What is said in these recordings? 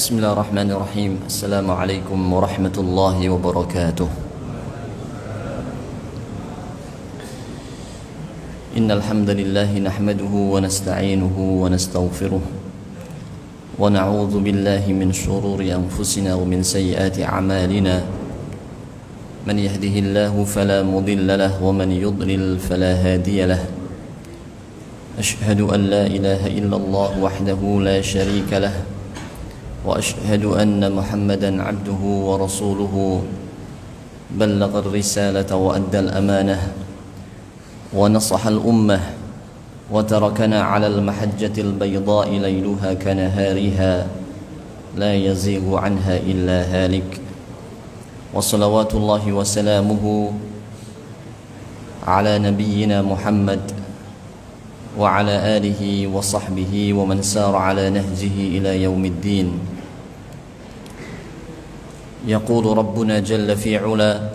بسم الله الرحمن الرحيم. السلام عليكم ورحمة الله وبركاته. إن الحمد لله نحمده ونستعينه ونستغفره ونعوذ بالله من شرور أنفسنا ومن سيئات أعمالنا. من يهده الله فلا مضل له ومن يضلل فلا هادي له. أشهد أن لا إله إلا الله وحده لا شريك له وأشهد أن محمدا عبده ورسوله بلغ الرسالة وأدى الأمانة ونصح الأمة وتركنا على المحجة البيضاء ليلها كنهارها لا يزيغ عنها إلا هالك. وصلوات الله وسلامه على نبينا محمد وعلى آله وصحبه ومن سار على نهجه إلى يوم الدين. يقول ربنا جل في علا: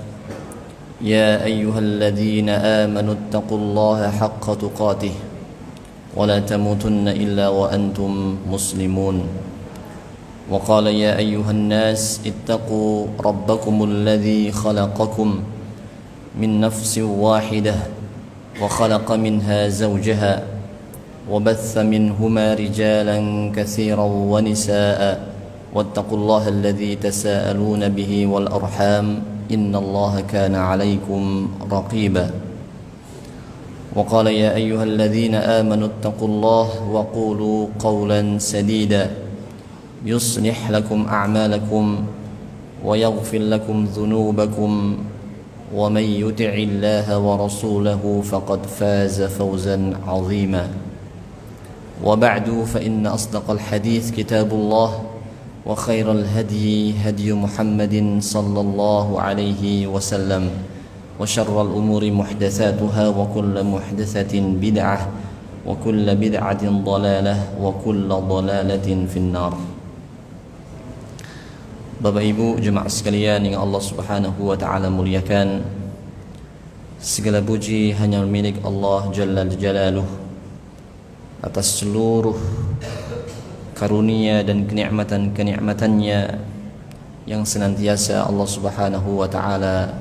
يا أيها الذين آمنوا اتقوا الله حق تقاته ولا تموتن إلا وأنتم مسلمون. وقال: يا أيها الناس اتقوا ربكم الذي خلقكم من نفس واحدة وخلق منها زوجها وبث منهما رجالا كثيرا ونساء واتقوا الله الذي تساءلون به والأرحام إن الله كان عليكم رقيبا. وقال: يا أيها الذين آمنوا اتقوا الله وقولوا قولا سديدا يصلح لكم أعمالكم ويغفر لكم ذنوبكم ومن يطع الله ورسوله فقد فاز فوزا عظيما. وبعد، فإن أصدق الحديث كتاب الله وخير الهدي هدي محمد صلى الله عليه وسلم وشر الأمور محدثاتها وكل محدثة بدعة وكل بدعة ضلالة وكل ضلالة في النار. Bapak Ibu jemaah sekalian yang Allah Subhanahu wa taala muliakan, segala puji hanya milik Allah Jalla Jalaluh atas seluruh karunia dan kenikmatan-kenikmatannya yang senantiasa Allah Subhanahu wa taala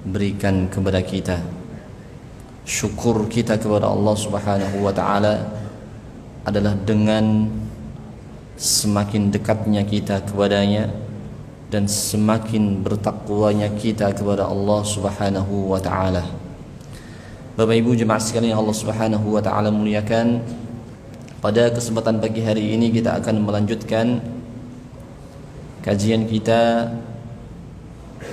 berikan kepada kita. Syukur kita kepada Allah Subhanahu wa taala adalah dengan semakin dekatnya kita kepadanya dan semakin bertakwanya kita kepada Allah Subhanahu wa taala. Bapak Ibu jemaah sekalian yang Allah Subhanahu wa taala muliakan, pada kesempatan pagi hari ini kita akan melanjutkan kajian kita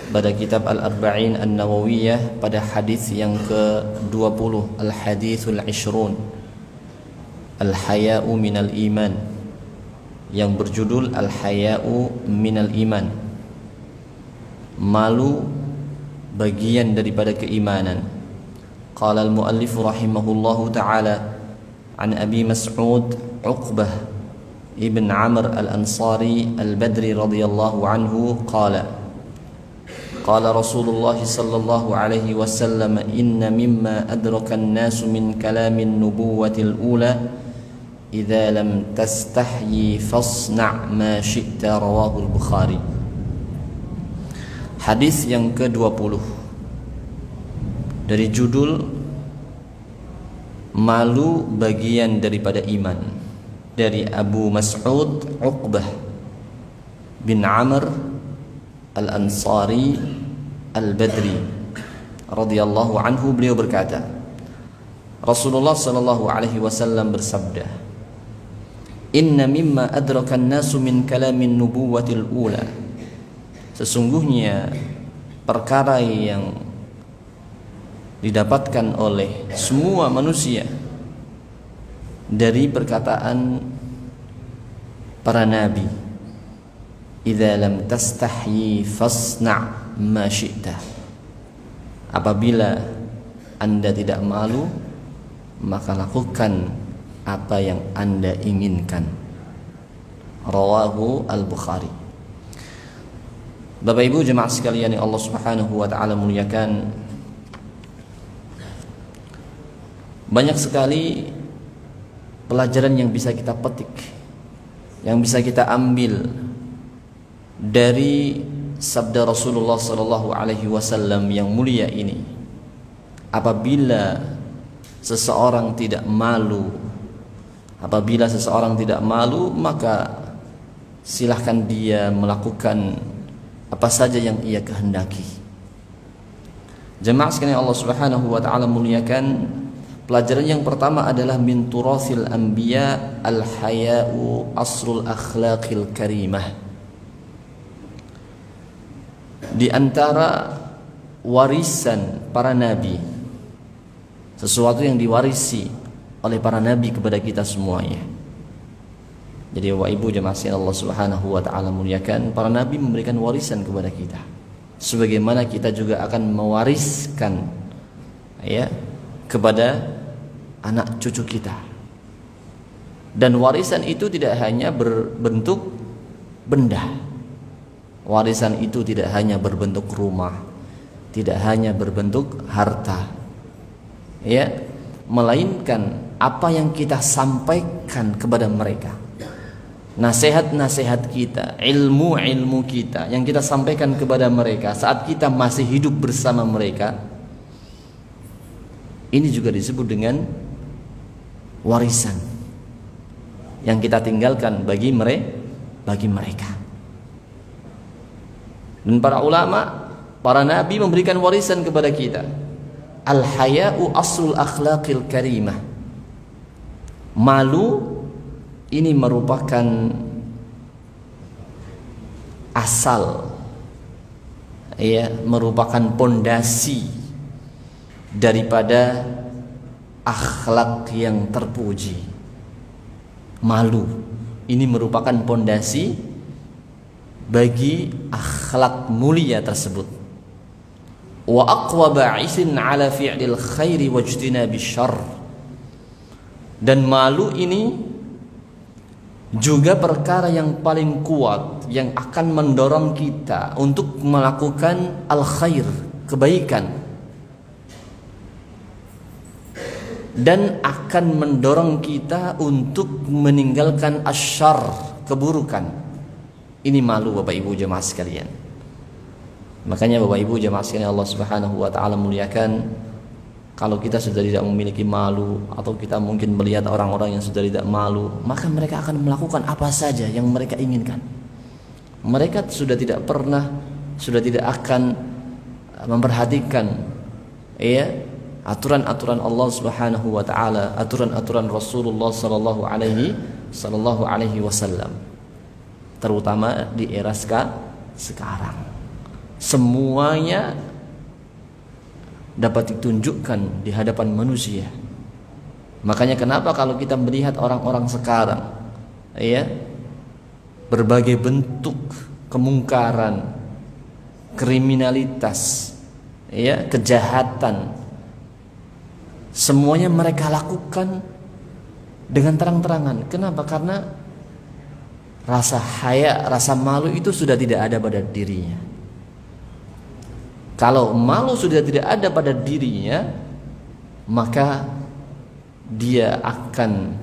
pada kitab Al-Arba'in An-Nawawiyah pada hadis yang ke-20, Al-Hadithul Ishrun, Al-Haya'u Minal Iman, yang berjudul Al-Haya'u Minal Iman, malu bagian daripada keimanan. Qala al-muallif rahimahullahu ta'ala an Abi Mas'ud Uqbah ibn Amr al-Ansari al-Badri radhiyallahu anhu qala qala Rasulullah sallallahu alaihi wasallam inna mimma adraka an-nas min kalamin nubuwatil ula idza lam tastahyi fasna' ma syi'ta. Rawahul Bukhari. Hadis yang ke-20 dari judul malu bagian daripada iman, dari Abu Mas'ud Uqbah bin Amr al-Ansari al-Badri radhiyallahu anhu, beliau berkata, Rasulullah sallallahu alaihi wasallam bersabda, inna mimma adraka an-nasu min kalamin nubuwatil ula, sesungguhnya perkara yang didapatkan oleh semua manusia dari perkataan para nabi, idza lam tastahyi fasna' ma syi'ta, apabila Anda tidak malu maka lakukan apa yang Anda inginkan. Rawahu Al-Bukhari. Bapak Ibu jemaah sekalian yang Allah Subhanahu wa taala muliakan, banyak sekali pelajaran yang bisa kita petik, yang bisa kita ambil dari sabda Rasulullah sallallahu alaihi wasallam yang mulia ini, apabila seseorang tidak malu, maka silahkan dia melakukan apa saja yang ia kehendaki. Jemaah sekalian Allah Subhanahu wa taala muliakan, pelajaran yang pertama adalah min turathil anbiya al-haya'u asrul akhlaqil karimah. Di antara warisan para nabi, sesuatu yang diwarisi oleh para nabi kepada kita semuanya. Jadi Bapak Ibu jemaah sekalian Allah Subhanahu wa taala muliakan, para nabi memberikan warisan kepada kita. Sebagaimana kita juga akan mewariskan kepada anak cucu kita. Dan warisan itu tidak hanya berbentuk benda. Warisan itu tidak hanya berbentuk rumah, tidak hanya berbentuk harta, melainkan apa yang kita sampaikan kepada mereka. Nasihat-nasihat kita, ilmu-ilmu kita yang kita sampaikan kepada mereka saat kita masih hidup bersama mereka, ini juga disebut dengan warisan yang kita tinggalkan bagi mereka. Dan para ulama, para nabi memberikan warisan kepada kita. Al-haya'u aslul akhlaqil karimah. Malu ini merupakan asal, merupakan pondasi daripada akhlak yang terpuji. Malu ini merupakan pondasi bagi akhlak mulia tersebut. Wa aqwa ba'isin 'ala fi'lil khairi wajtinabis syarr. Dan malu ini juga perkara yang paling kuat yang akan mendorong kita untuk melakukan al-khair, kebaikan, dan akan mendorong kita untuk meninggalkan asyarr, keburukan. Ini malu Bapak Ibu jemaah sekalian. Makanya Bapak Ibu jemaah sekalian Allah Subhanahu wa taala muliakan, kalau kita sudah tidak memiliki malu, atau kita mungkin melihat orang-orang yang sudah tidak malu, maka mereka akan melakukan apa saja yang mereka inginkan. Mereka sudah tidak akan memperhatikan aturan-aturan Allah Subhanahu wa taala, aturan-aturan Rasulullah sallallahu alaihi wasallam. Terutama di era sekarang, semuanya dapat ditunjukkan di hadapan manusia. Makanya kenapa kalau kita melihat orang-orang sekarang, berbagai bentuk kemungkaran, kriminalitas, kejahatan, semuanya mereka lakukan dengan terang-terangan. Kenapa? Karena rasa haya, rasa malu itu sudah tidak ada pada dirinya. Kalau malu sudah tidak ada pada dirinya, maka dia akan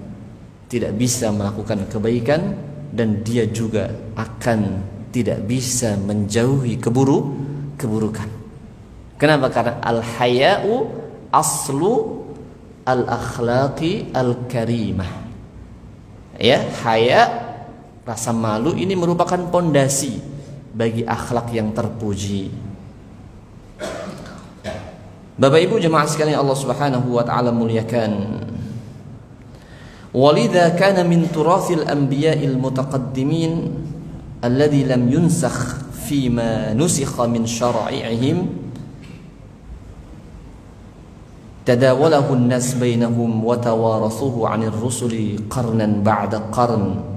tidak bisa melakukan kebaikan, dan dia juga akan tidak bisa menjauhi keburukan. Kenapa? Karena al-haya'u aslu al-akhlaqi al-karimah. Haya, rasa malu ini merupakan pondasi bagi akhlak yang terpuji. Bapak Ibu jemaah sekalian Allah Subhanahu wa taala muliakan. Walidha kana min turathil anbiya'il mutaqaddimin alladhi lam yunsakh fima nusikha min syara'i'ihim tadawalahu an-nas bainahum wa tawarathuhu 'anir rusuli qarnan ba'da qarn.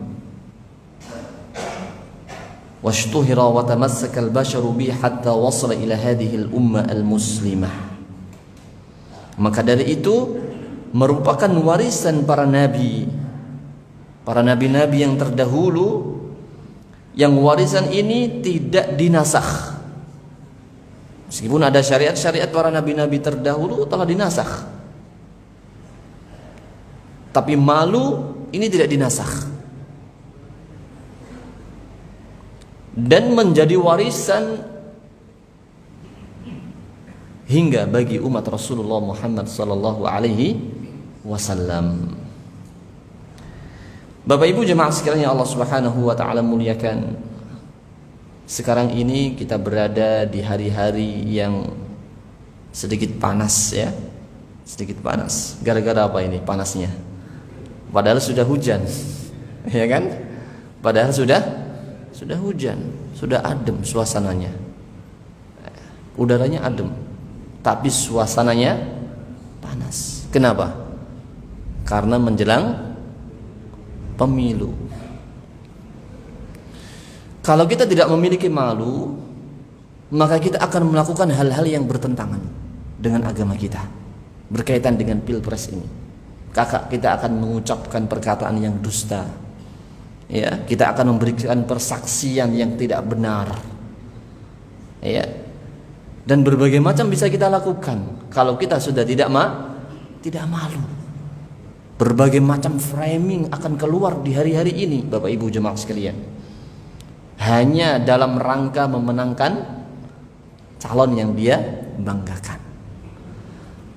واشتهر وتمسك البشر به حتى وصل إلى هذه الأمة المسلمة. Maka dari itu merupakan warisan para nabi yang terdahulu, yang warisan ini tidak dinasakh. Meskipun ada syariat-syariat para nabi-nabi terdahulu telah dinasakh, tapi malu ini tidak dinasakh. dan menjadi warisan hingga bagi umat Rasulullah Muhammad sallallahu alaihi wasallam. Bapak Ibu jemaah sekalian yang Allah Subhanahu wa taala muliakan, sekarang ini kita berada di hari-hari yang sedikit panas ya. Sedikit panas. Gara-gara apa ini panasnya? Padahal sudah hujan. Ya kan? Padahal sudah hujan, sudah adem suasananya. Udaranya adem, tapi suasananya panas. Kenapa? Karena menjelang pemilu. Kalau kita tidak memiliki malu, maka kita akan melakukan hal-hal yang bertentangan dengan agama kita berkaitan dengan pilpres ini. Kita akan mengucapkan perkataan yang dusta, ya, kita akan memberikan persaksian yang tidak benar, ya, dan berbagai macam bisa kita lakukan kalau kita sudah tidak malu. Berbagai macam framing akan keluar di hari-hari ini, Bapak Ibu jemaah sekalian, hanya dalam rangka memenangkan calon yang dia banggakan.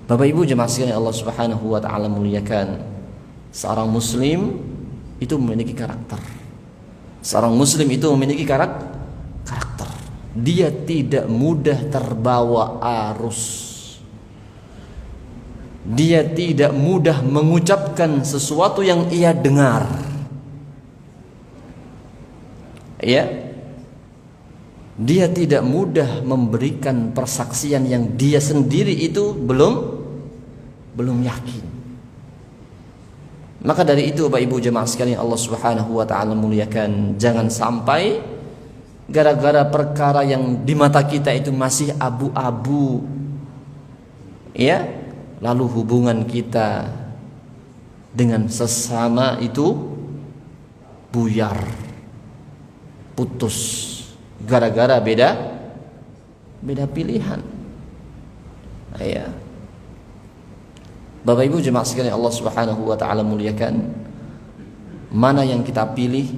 Bapak Ibu jemaah sekalian Allah Subhanahu wa taala muliakan, seorang muslim itu memiliki karakter. Seorang muslim itu memiliki karakter. Dia tidak mudah terbawa arus. Dia tidak mudah mengucapkan sesuatu yang ia dengar. Ya. Dia tidak mudah memberikan persaksian yang dia sendiri itu belum yakin. Maka dari itu Bapak Ibu jemaah sekalian Allah Subhanahu wa taala muliakan, jangan sampai gara-gara perkara yang di mata kita itu masih abu-abu, ya, lalu hubungan kita dengan sesama itu buyar, putus, gara-gara beda pilihan. Ya. Bapak Ibu jemaah sekalian Allah Subhanahu wa taala muliakan, mana yang kita pilih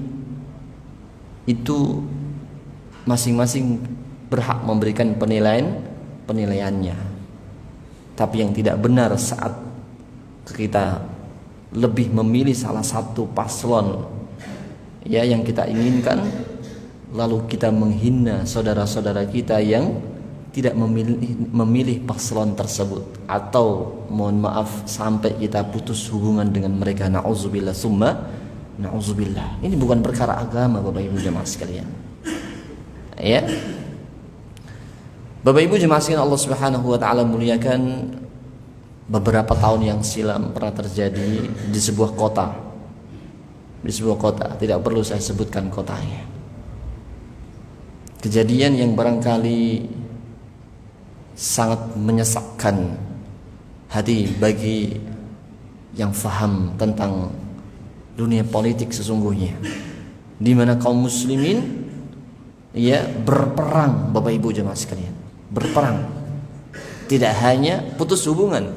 itu masing-masing berhak memberikan penilaiannya. Tapi yang tidak benar saat kita lebih memilih salah satu paslon, ya, yang kita inginkan, lalu kita menghina saudara-saudara kita yang tidak memilih paslon tersebut, atau mohon maaf sampai kita putus hubungan dengan mereka. Na'udzubillah summa na'udzubillah. Ini bukan perkara agama Bapak Ibu jemaah sekalian. Ya. Bapak Ibu jemaah sekalian Allah Subhanahu wa taala muliakan, beberapa tahun yang silam pernah terjadi di sebuah kota. Di sebuah kota, tidak perlu saya sebutkan kotanya. Kejadian yang barangkali sangat menyesakkan hati bagi yang faham tentang dunia politik sesungguhnya, di mana kaum muslimin, ya, berperang Bapak Ibu jemaah sekalian, berperang. Tidak hanya putus hubungan,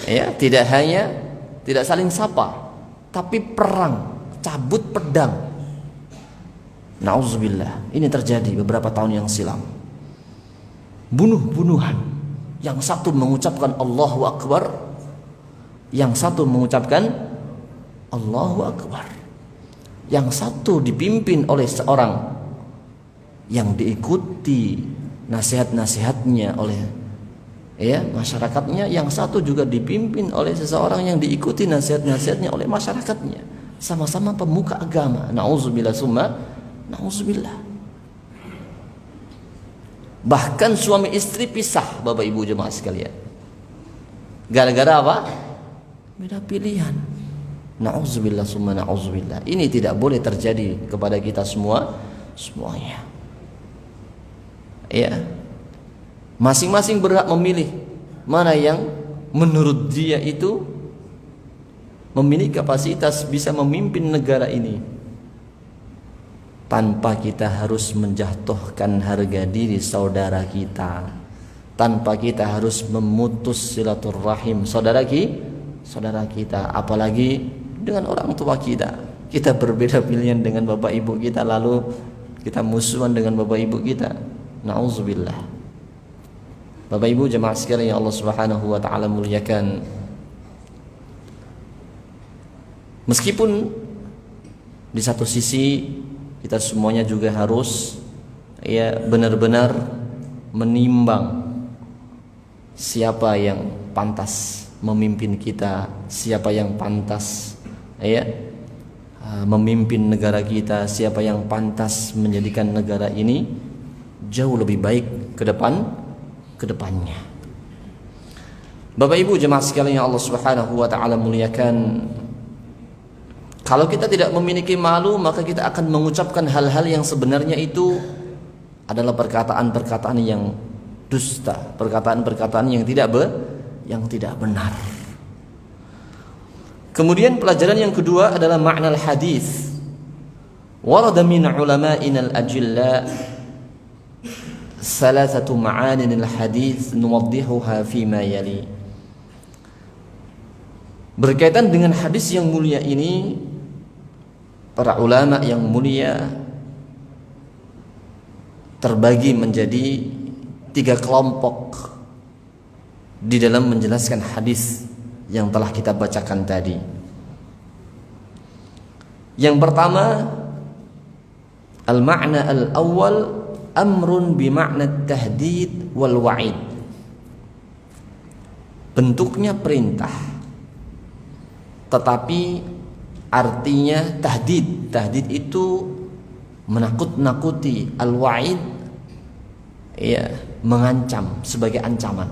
ya, tidak saling sapa, tapi perang, cabut pedang. Na'udzubillah. Ini terjadi beberapa tahun yang silam. Bunuh-bunuhan. Yang satu mengucapkan Allahu Akbar, yang satu mengucapkan Allahu Akbar. Yang satu dipimpin oleh seorang yang diikuti nasihat-nasihatnya oleh, ya, masyarakatnya. Yang satu juga dipimpin oleh seseorang yang diikuti nasihat-nasihatnya oleh masyarakatnya. Sama-sama pemuka agama. Na'udzubillah summa na'udzubillah. Bahkan suami istri pisah Bapak Ibu jemaah sekalian. Gara-gara apa? Beda pilihan. Na'udzubillah summa na'udzubillah. Ini tidak boleh terjadi kepada kita semuanya. Ya. Masing-masing berhak memilih mana yang menurut dia itu memiliki kapasitas bisa memimpin negara ini, tanpa kita harus menjatuhkan harga diri saudara kita, tanpa kita harus memutus silaturahim saudara kita, apalagi dengan orang tua kita. Kita berbeda pilihan dengan bapak ibu kita, lalu kita musuhan dengan bapak ibu kita. Na'udzubillah. Bapak ibu jemaah sekalian yang Allah Subhanahu wa taala muliakan, meskipun di satu sisi kita semuanya juga harus benar-benar menimbang siapa yang pantas memimpin kita, siapa yang pantas memimpin negara kita, siapa yang pantas menjadikan negara ini jauh lebih baik kedepannya. Bapak ibu jemaah sekalian yang Allah Subhanahu wa taala muliakan, kalau kita tidak memiliki malu, maka kita akan mengucapkan hal-hal yang sebenarnya itu adalah perkataan-perkataan yang dusta, perkataan-perkataan yang tidak benar. Kemudian pelajaran yang kedua adalah makna al-hadis. Warada min ulama'ina al-ajilla thalathatu ma'anin al-hadis nuwaddihuha fima yali. Berkaitan dengan hadis yang mulia ini, para ulama yang mulia terbagi menjadi 3 kelompok di dalam menjelaskan hadis yang telah kita bacakan tadi. Yang pertama, al-ma'na al-awwal amrun bi ma'na tahdid wal wa'id. Bentuknya perintah, tetapi artinya tahdid. Tahdid itu menakut-nakuti, al-wa'id mengancam, sebagai ancaman.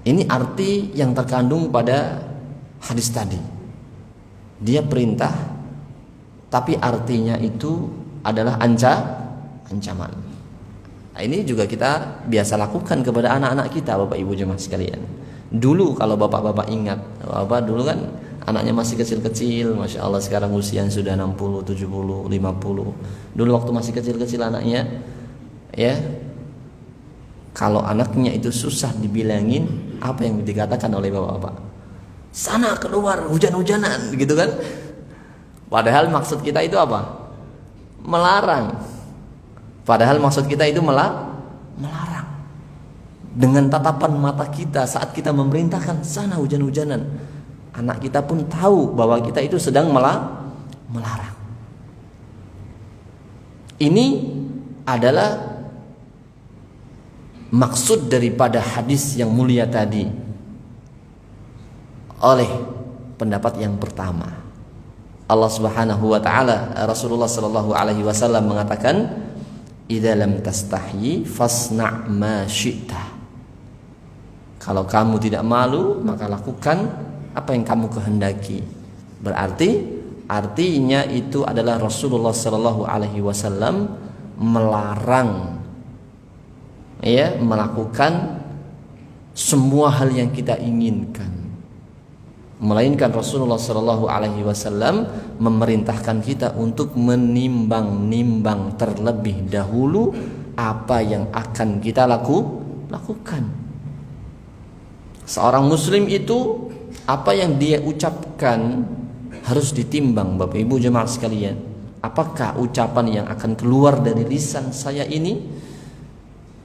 Ini arti yang terkandung pada hadis tadi. Dia perintah, tapi artinya itu adalah ancaman. Nah, ini juga kita biasa lakukan kepada anak-anak kita, Bapak Ibu jemaah sekalian. Dulu kalau bapak-bapak ingat, bapak dulu kan anaknya masih kecil-kecil, Masya Allah, sekarang usia sudah 60, 70, 50. Dulu waktu masih kecil-kecil anaknya, kalau anaknya itu susah dibilangin, apa yang dikatakan oleh bapak-bapak? Sana keluar, hujan-hujanan, gitu kan? Padahal maksud kita itu apa? Melarang. Padahal maksud kita itu melarang. Dengan tatapan mata kita saat kita memerintahkan sana hujan-hujanan, anak kita pun tahu bahwa kita itu sedang melarang. Ini adalah maksud daripada hadis yang mulia tadi oleh pendapat yang pertama. Allah Subhanahu wa taala, Rasulullah sallallahu alaihi wasallam mengatakan, "Idza lam tastahyi fasna' ma syi'ta." Kalau kamu tidak malu, maka lakukan apa yang kamu kehendaki. Berarti artinya itu adalah Rasulullah sallallahu alaihi wasallam melarang melakukan semua hal yang kita inginkan, melainkan Rasulullah sallallahu alaihi wasallam memerintahkan kita untuk menimbang-nimbang terlebih dahulu apa yang akan kita lakukan. Seorang muslim itu apa yang dia ucapkan harus ditimbang, Bapak Ibu jemaah sekalian. Apakah ucapan yang akan keluar dari lisan saya ini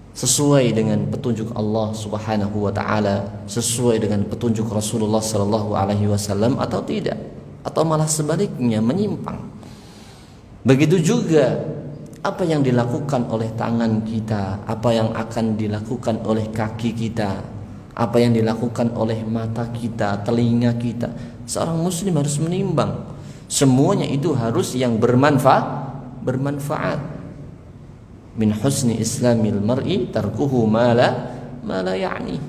sesuai dengan petunjuk Allah Subhanahu wa taala, sesuai dengan petunjuk Rasulullah sallallahu alaihi wasallam atau tidak, atau malah sebaliknya menyimpang. Begitu juga apa yang dilakukan oleh tangan kita, apa yang akan dilakukan oleh kaki kita, apa yang dilakukan oleh mata kita, telinga kita. Seorang muslim harus menimbang. Semuanya itu harus yang bermanfaat. Min husni islamil mar'i tarkuhu ma la ya'ni.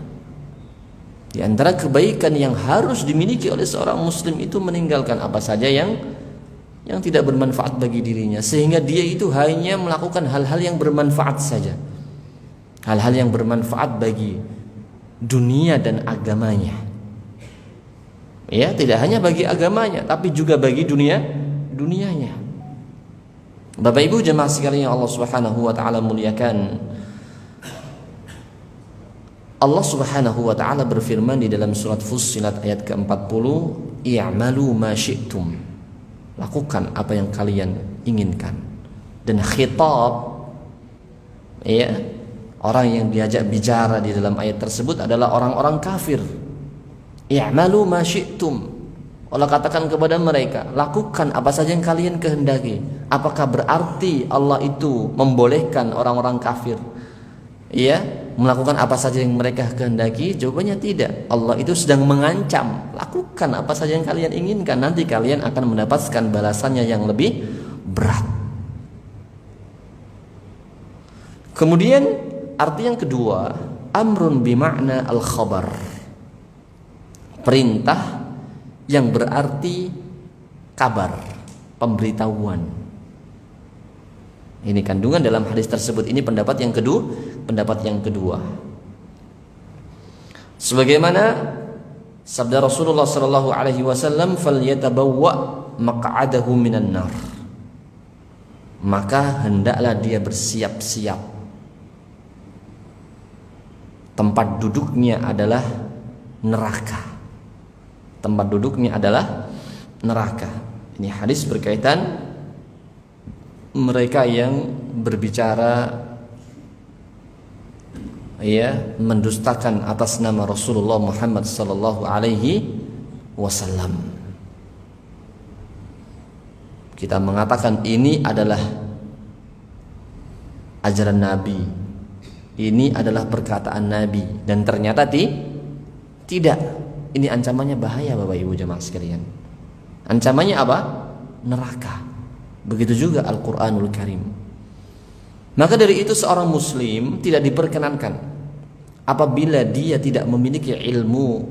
Di antara kebaikan yang harus dimiliki oleh seorang muslim itu meninggalkan apa saja yang tidak bermanfaat bagi dirinya, sehingga dia itu hanya melakukan hal-hal yang bermanfaat saja. Hal-hal yang bermanfaat bagi dunia dan agamanya. Ya, tidak hanya bagi agamanya, tapi juga bagi dunianya. Bapak Ibu jemaah sekalian yang Allah Subhanahu wa taala muliakan, Allah Subhanahu wa taala berfirman di dalam surat Fussilat ayat ke-40, "I'malu ma syi'tum." Lakukan apa yang kalian inginkan. Dan khitab, ya, orang yang diajak bicara di dalam ayat tersebut adalah orang-orang kafir. I'malu ma syi'tum. Allah katakan kepada mereka, lakukan apa saja yang kalian kehendaki. Apakah berarti Allah itu membolehkan orang-orang kafir, ya, melakukan apa saja yang mereka kehendaki? Jawabannya tidak. Allah itu sedang mengancam, lakukan apa saja yang kalian inginkan, nanti kalian akan mendapatkan balasannya yang lebih berat. Kemudian arti yang kedua, amrun bimakna al-khabar, perintah yang berarti kabar, pemberitahuan. Ini kandungan dalam hadis tersebut. Ini pendapat yang kedua. Sebagaimana sabda Rasulullah sallallahu alaihi wasallam, "Falyatabawwa maq'adahu minan nar." Maka hendaklah dia bersiap-siap. Tempat duduknya adalah neraka. Tempat duduknya adalah neraka. Ini hadis berkaitan mereka yang berbicara, ya, mendustakan atas nama Rasulullah Muhammad sallallahu alaihi wasallam. Kita mengatakan ini adalah ajaran Nabi, ini adalah perkataan Nabi, dan ternyata tidak. Ini ancamannya bahaya, Bapak Ibu jemaah sekalian. Ancamannya apa? Neraka. Begitu juga Al-Quranul Karim. Maka dari itu seorang muslim tidak diperkenankan apabila dia tidak memiliki ilmu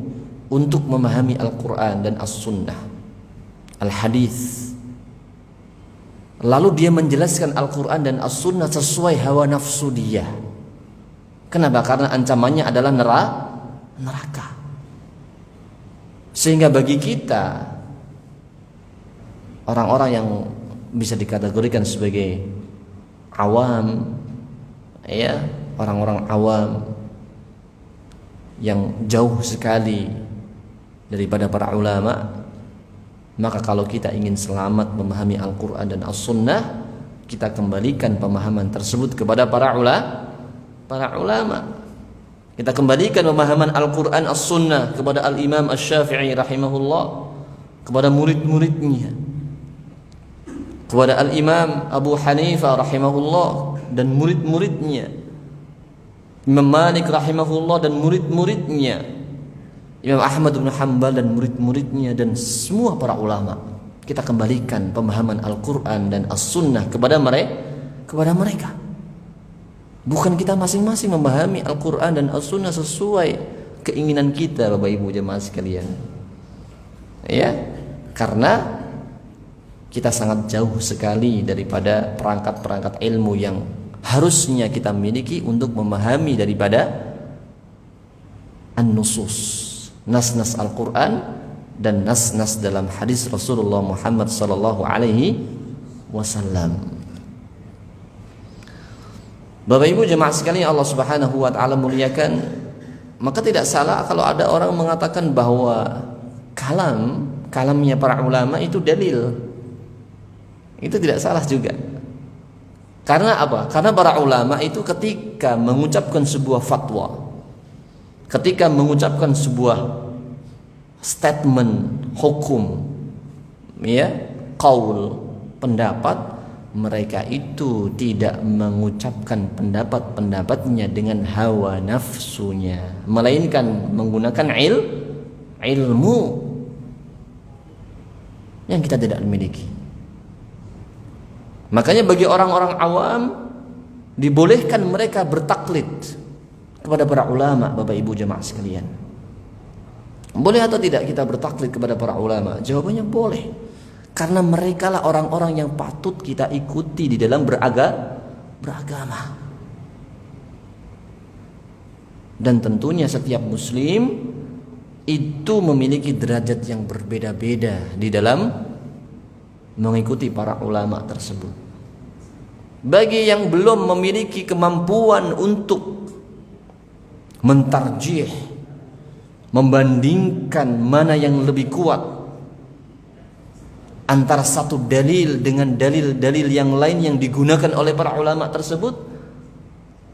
untuk memahami Al-Quran dan As-Sunnah, Al-Hadis, lalu dia menjelaskan Al-Quran dan As-Sunnah sesuai hawa nafsu dia. Kenapa? Karena ancamannya adalah neraka. Sehingga bagi kita, orang-orang yang bisa dikategorikan sebagai awam, ya, orang-orang awam yang jauh sekali daripada para ulama, maka kalau kita ingin selamat memahami Al-Quran dan As-Sunnah, kita kembalikan pemahaman tersebut kepada para ulama. Kita kembalikan pemahaman Al-Quran As-Sunnah kepada Al-Imam Asy-Syafi'i rahimahullah, kepada murid-muridnya, kepada Al-Imam Abu Hanifah rahimahullah dan murid-muridnya, Imam Malik rahimahullah dan murid-muridnya, Imam Ahmad bin Hanbal dan murid-muridnya, dan semua para ulama. Kita kembalikan pemahaman Al-Quran dan As-Sunnah kepada mereka. Bukan kita masing-masing memahami Al-Quran dan As-Sunnah sesuai keinginan kita, Bapak Ibu jemaah sekalian. Ya, karena kita sangat jauh sekali daripada perangkat-perangkat ilmu yang harusnya kita miliki untuk memahami daripada an-nusus, nas-nas Al-Quran dan nas-nas dalam hadis Rasulullah Muhammad sallallahu alaihi wasallam. Bapak Ibu jemaah sekalian Allah Subhanahu wa taala muliakan, maka tidak salah kalau ada orang mengatakan bahwa kalamnya para ulama itu dalil. Itu tidak salah juga. Karena apa? Karena para ulama itu ketika mengucapkan sebuah fatwa, ketika mengucapkan sebuah statement hukum, ya, qaul, pendapat, mereka itu tidak mengucapkan pendapat-pendapatnya dengan hawa nafsunya, melainkan menggunakan ilmu yang kita tidak miliki. Makanya bagi orang-orang awam dibolehkan mereka bertaklid kepada para ulama, Bapak Ibu jemaah sekalian. Boleh atau tidak kita bertaklid kepada para ulama? Jawabannya boleh. Karena mereka lah orang-orang yang patut kita ikuti di dalam beragama. Dan tentunya setiap muslim itu memiliki derajat yang berbeda-beda di dalam mengikuti para ulama tersebut. Bagi yang belum memiliki kemampuan untuk mentarjih, membandingkan mana yang lebih kuat antara satu dalil dengan dalil-dalil yang lain yang digunakan oleh para ulama tersebut,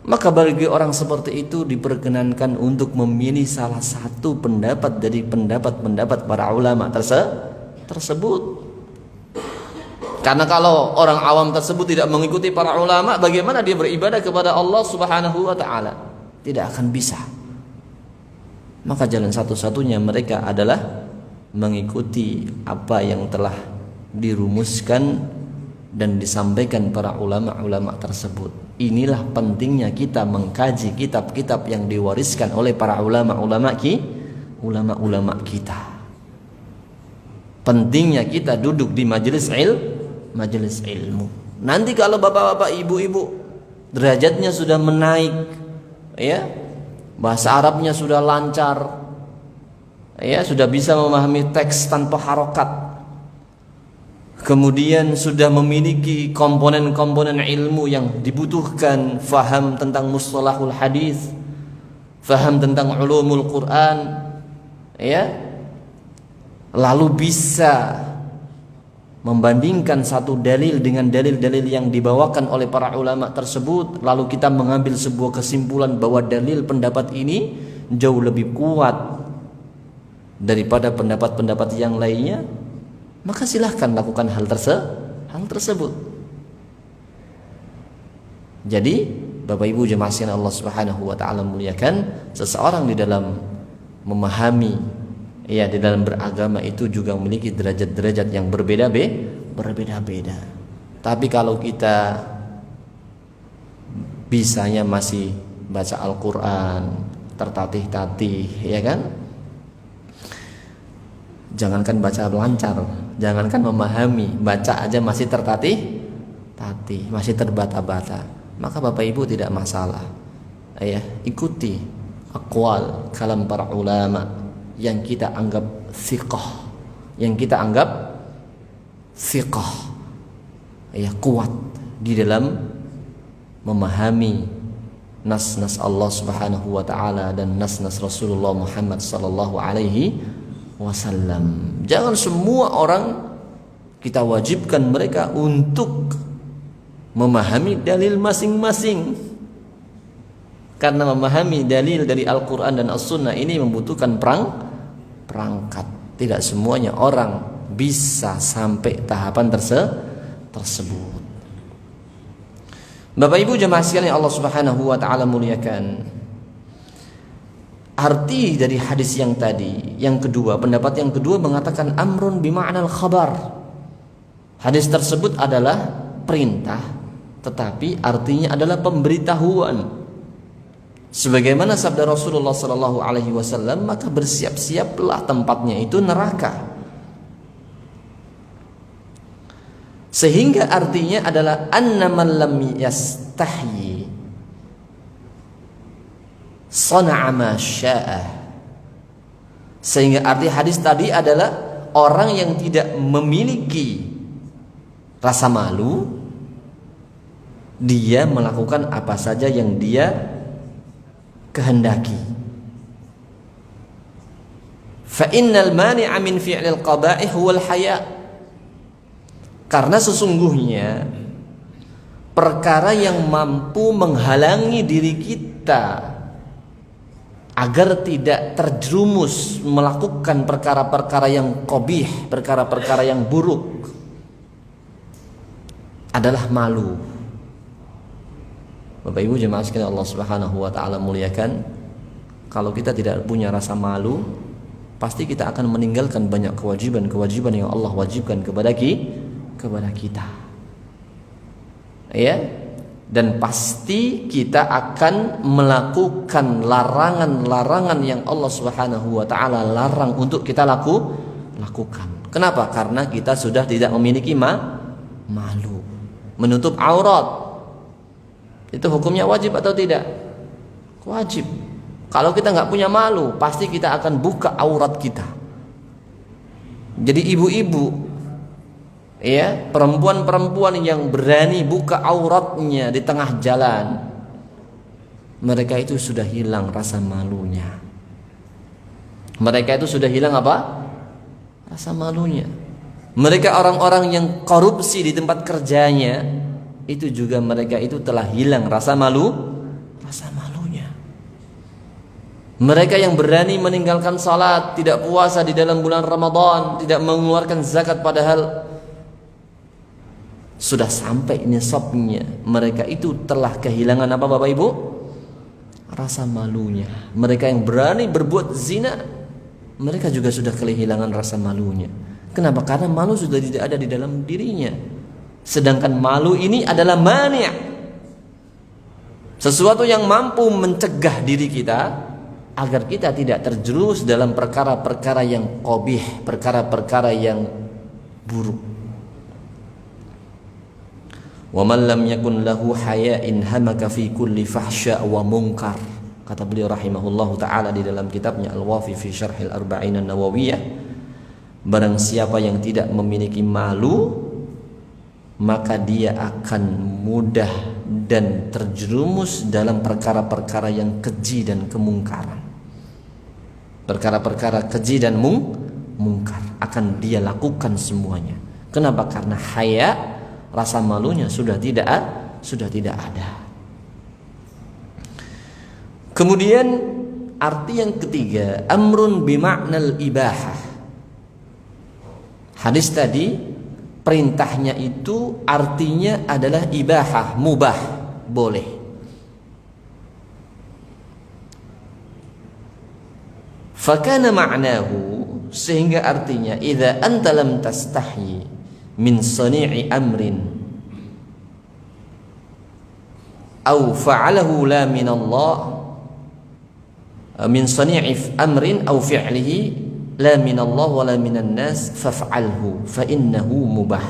maka bagi orang seperti itu diperkenankan untuk memilih salah satu pendapat dari pendapat-pendapat para ulama tersebut. Karena kalau orang awam tersebut tidak mengikuti para ulama, bagaimana dia beribadah kepada Allah Subhanahu wa taala? Tidak akan bisa. Maka jalan satu-satunya mereka adalah mengikuti apa yang telah dirumuskan dan disampaikan para ulama-ulama tersebut. Inilah pentingnya kita mengkaji kitab-kitab yang diwariskan oleh para ulama-ulama kita. Pentingnya kita duduk di majelis ilmu. Nanti kalau bapak-bapak, ibu-ibu derajatnya sudah menaik, ya, bahasa Arabnya sudah lancar, ya, sudah bisa memahami teks tanpa harokat, kemudian sudah memiliki komponen-komponen ilmu yang dibutuhkan, faham tentang mustalahul hadis, faham tentang ulumul Quran, ya, lalu bisa membandingkan satu dalil dengan dalil-dalil yang dibawakan oleh para ulama tersebut, lalu kita mengambil sebuah kesimpulan bahwa dalil pendapat ini jauh lebih kuat daripada pendapat-pendapat yang lainnya, maka silahkan lakukan hal tersebut. Jadi Bapak Ibu jemaah sekalian Allah Subhanahu wa taala muliakan, seseorang di dalam memahami, ya, di dalam beragama itu juga memiliki derajat-derajat yang berbeda-beda. Tapi kalau kita bisanya masih baca Al-Quran tertatih-tatih, ya kan, jangankan baca lancar, jangankan memahami, baca aja masih tertatih-tatih, masih terbata-bata, maka Bapak Ibu tidak masalah, ya, ikuti aqwal kalam para ulama yang kita anggap thiqah, ya, kuat di dalam memahami nas-nas Allah Subhanahu wa taala dan nas-nas Rasulullah Muhammad sallallahu alaihi wasallam. Jangan semua orang kita wajibkan mereka untuk memahami dalil masing-masing, karena memahami dalil dari Al-Quran dan As-Sunnah ini membutuhkan perangkat. Tidak semuanya orang bisa sampai tahapan tersebut. Bapak Ibu jemaah sekalian Allah Subhanahu wa taala muliakan, arti dari hadis yang tadi, yang kedua, pendapat yang kedua mengatakan amrun bima'nal khabar. Hadis tersebut adalah perintah, tetapi artinya adalah pemberitahuan. Sebagaimana sabda Rasulullah sallallahu alaihi wasallam, maka bersiap-siaplah tempatnya itu neraka. Sehingga artinya adalah annaman lam yastahyi sana'a ma syaa. Sehingga arti hadis tadi adalah orang yang tidak memiliki rasa malu, dia melakukan apa saja yang dia kehendaki. Fa innal mani'a min fi'lil qaba'ih huwal haya. Karena sesungguhnya perkara yang mampu menghalangi diri kita agar tidak terjerumus melakukan perkara-perkara yang qabih, perkara-perkara yang buruk, adalah malu. Bapak Ibu jemaah sekalian Allah Subhanahu wa taala muliakan, kalau kita tidak punya rasa malu, pasti kita akan meninggalkan banyak kewajiban-kewajiban yang Allah wajibkan kepada kita. Ya, dan pasti kita akan melakukan larangan-larangan yang Allah Subhanahu wa taala larang untuk kita lakukan. Kenapa? Karena kita sudah tidak memiliki malu. Menutup aurat itu hukumnya wajib atau tidak? Wajib. Kalau kita nggak punya malu, pasti kita akan buka aurat kita. Jadi ibu-ibu, ya, perempuan-perempuan yang berani buka auratnya di tengah jalan, mereka itu sudah hilang rasa malunya. Mereka itu sudah hilang apa? Rasa malunya. Mereka orang-orang yang korupsi di tempat kerjanya, itu juga mereka itu telah hilang rasa malunya. Mereka yang berani meninggalkan salat, tidak puasa di dalam bulan Ramadan, tidak mengeluarkan zakat padahal sudah sampai nisabnya, mereka itu telah kehilangan apa Bapak Ibu? Rasa malunya. Mereka yang berani berbuat zina, mereka juga sudah kehilangan rasa malunya. Kenapa? Karena malu sudah tidak ada di dalam dirinya. Sedangkan malu ini adalah mani', sesuatu yang mampu mencegah diri kita agar kita tidak terjerumus dalam perkara-perkara yang qabih, perkara-perkara yang buruk. Wa man lam yakun lahu haya'in hamaka fi kulli fahsya wa munkar. Kata beliau rahimahullahu taala di dalam kitabnya Al-Wafi fi Syarhil Arba'in An-Nawawiyah, barang siapa yang tidak memiliki malu, maka dia akan mudah dan terjerumus dalam perkara-perkara yang keji dan kemungkaran. Perkara-perkara keji dan mungkar akan dia lakukan semuanya. Kenapa? Karena haya, rasa malunya sudah tidak ada. Kemudian arti yang ketiga, amrun bima'nal ibahah. Hadis tadi perintahnya itu artinya adalah ibahah, mubah, boleh. Fakana ma'nahu, sehingga artinya idza anta lam tastahyi min sani'i amrin aw fa'alahu la min Allah, min sani'i amrin aw fi'lihi la min Allah wa la min an-nas faf'alhu fa innahu mubah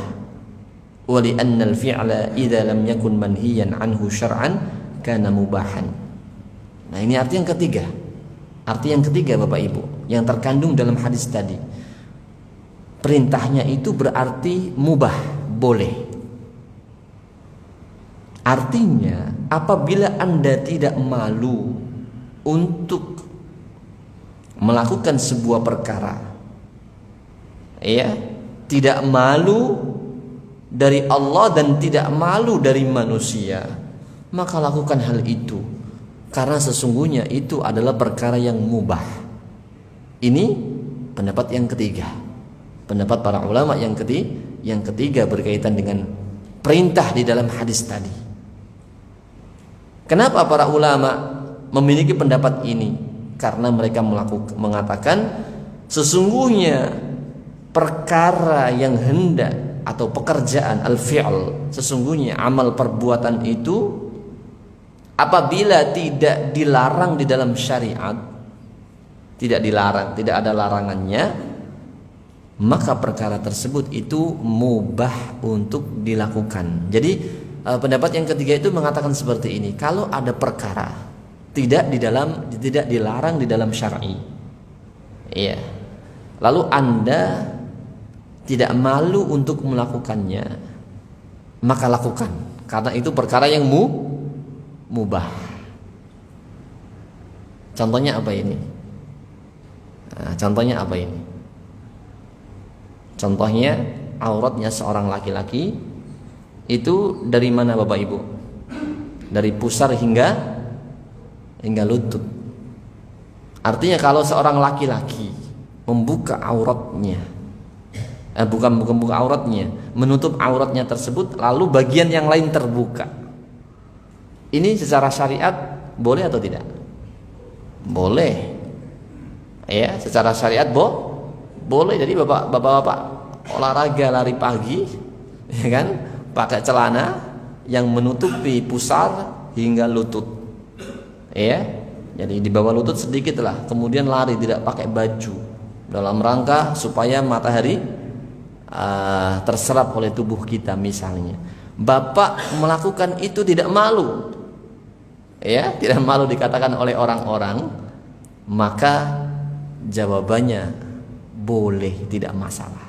wa li anna al-fi'la idza lam yakun manhiyan anhu syar'an kana mubahan. Nah, ini arti yang ketiga. Arti yang ketiga Bapak Ibu yang terkandung dalam hadis tadi. Perintahnya itu berarti mubah, boleh. Artinya apabila Anda tidak malu untuk melakukan sebuah perkara, ya, tidak malu dari Allah dan tidak malu dari manusia, maka lakukan hal itu, karena sesungguhnya itu adalah perkara yang mubah. Ini pendapat yang ketiga, pendapat para ulama yang ketiga berkaitan dengan perintah di dalam hadis tadi. Kenapa para ulama memiliki pendapat ini? Karena mereka mengatakan sesungguhnya perkara yang hendak atau pekerjaan al-fi'l, sesungguhnya amal perbuatan itu apabila tidak dilarang di dalam syariat, tidak dilarang, tidak ada larangannya, maka perkara tersebut itu mubah untuk dilakukan. Jadi pendapat yang ketiga itu mengatakan seperti ini: kalau ada perkara tidak dilarang di dalam syar'i, iya, lalu Anda tidak malu untuk melakukannya, maka lakukan, karena itu perkara yang mubah. Contohnya apa ini? Contohnya apa ini? Contohnya auratnya seorang laki-laki itu dari mana Bapak Ibu? Dari pusar hingga lutut. Artinya kalau seorang laki-laki membuka auratnya, bukan buka auratnya, menutup auratnya tersebut, lalu bagian yang lain terbuka, ini secara syariat boleh atau tidak? Boleh. Ya, secara syariat boleh. Jadi bapak-bapak olahraga lari pagi, ya kan, pakai celana yang menutupi pusar hingga lutut, ya, jadi di bawah lutut sedikit lah, kemudian lari tidak pakai baju dalam rangka supaya matahari terserap oleh tubuh kita misalnya. Bapak melakukan itu tidak malu, ya, tidak malu dikatakan oleh orang-orang, maka jawabannya boleh, tidak masalah.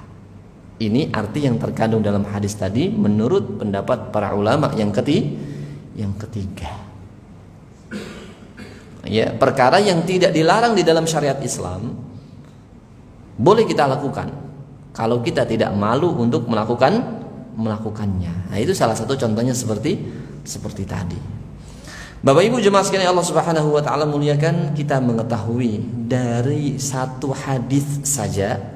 Ini arti yang terkandung dalam hadis tadi menurut pendapat para ulama yang ketiga. Ya, perkara yang tidak dilarang di dalam syariat Islam boleh kita lakukan kalau kita tidak malu untuk melakukannya. Nah, itu salah satu contohnya seperti tadi. Bapak Ibu jemaah sekalian Allah Subhanahu wa taala muliakan, kita mengetahui dari satu hadis saja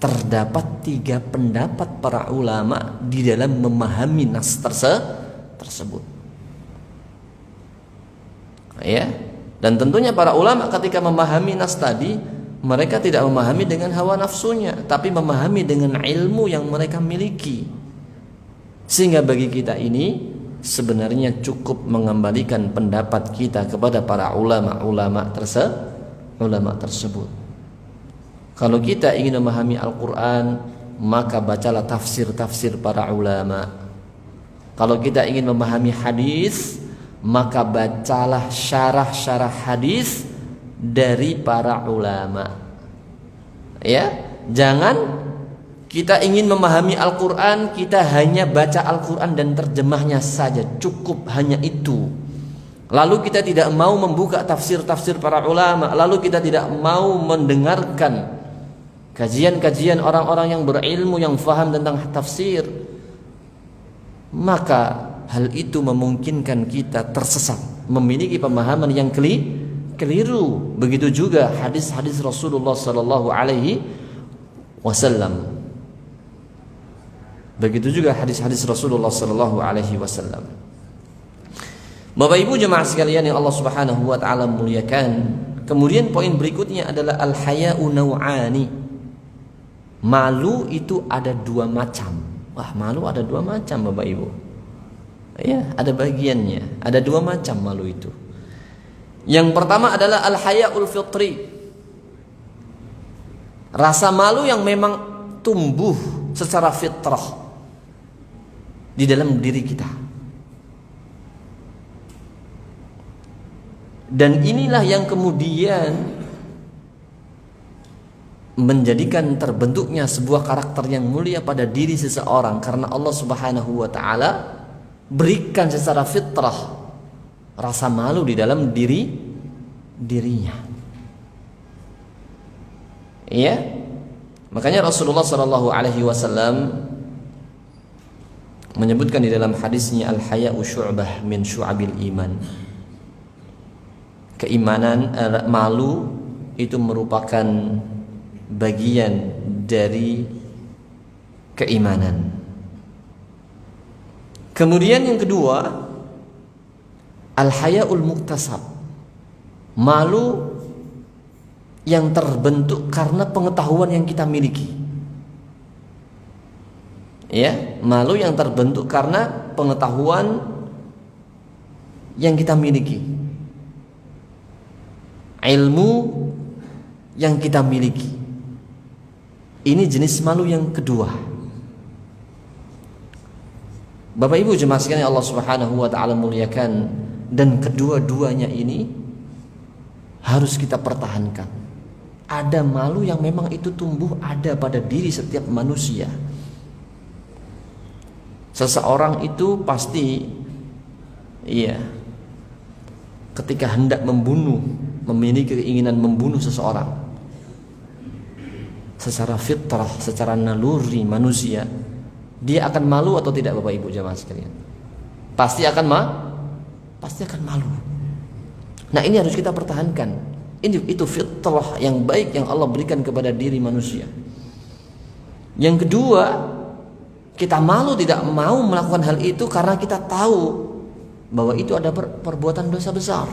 terdapat 3 pendapat para ulama di dalam memahami nas tersebut. Ya. Dan tentunya para ulama ketika memahami nas tadi, mereka tidak memahami dengan hawa nafsunya, tapi memahami dengan ilmu yang mereka miliki. Sehingga bagi kita ini sebenarnya cukup mengembalikan pendapat kita kepada para ulama tersebut. Kalau kita ingin memahami Al-Quran, maka bacalah tafsir-tafsir para ulama. Kalau kita ingin memahami hadis, maka bacalah syarah-syarah hadis dari para ulama. Ya, jangan kita ingin memahami Al-Quran, kita hanya baca Al-Quran dan terjemahnya saja, cukup hanya itu. Lalu kita tidak mau membuka tafsir-tafsir para ulama, lalu kita tidak mau mendengarkan kajian-kajian orang-orang yang berilmu, yang faham tentang tafsir, maka hal itu memungkinkan kita tersesat, memiliki pemahaman yang keliru. Begitu juga hadis-hadis Rasulullah sallallahu alaihi wasallam. Begitu juga hadis-hadis Rasulullah sallallahu alaihi wasallam. Bapak Ibu jemaah sekalian yang Allah Subhanahu wa taala muliakan, kemudian poin berikutnya adalah al-haya'u naw'ani. Malu itu ada 2 macam. Wah, malu ada 2 macam Bapak Ibu. Ya, ada bagiannya. Ada 2 macam malu itu. Yang pertama adalah al-haya'ul fitri. Rasa malu yang memang tumbuh secara fitrah di dalam diri kita. Dan inilah yang kemudian menjadikan terbentuknya sebuah karakter yang mulia pada diri seseorang, karena Allah Subhanahu wa taala berikan secara fitrah rasa malu di dalam dirinya. Iya. Makanya Rasulullah sallallahu alaihi wasallam menyebutkan di dalam hadisnya, al-haya'u syu'bah min syu'abil iman. Keimanan, malu itu merupakan bagian dari keimanan. Kemudian yang kedua, al-haya'ul muktasab. Malu yang terbentuk karena pengetahuan yang kita miliki. Ya, malu yang terbentuk karena pengetahuan yang kita miliki. Ilmu yang kita miliki. Ini jenis malu yang kedua. Bapak Ibu jemaah sekalian Allah Subhanahu wa taala muliakan, dan kedua-duanya ini harus kita pertahankan. Ada malu yang memang itu tumbuh ada pada diri setiap manusia. Seseorang itu pasti ketika hendak membunuh, memiliki keinginan membunuh seseorang, secara fitrah, secara naluri manusia, dia akan malu atau tidak Bapak Ibu jemaah sekalian? Pasti akan malu. Nah, ini harus kita pertahankan. Itu fitrah yang baik yang Allah berikan kepada diri manusia. Yang kedua, kita malu, tidak mau melakukan hal itu karena kita tahu bahwa itu ada perbuatan dosa besar.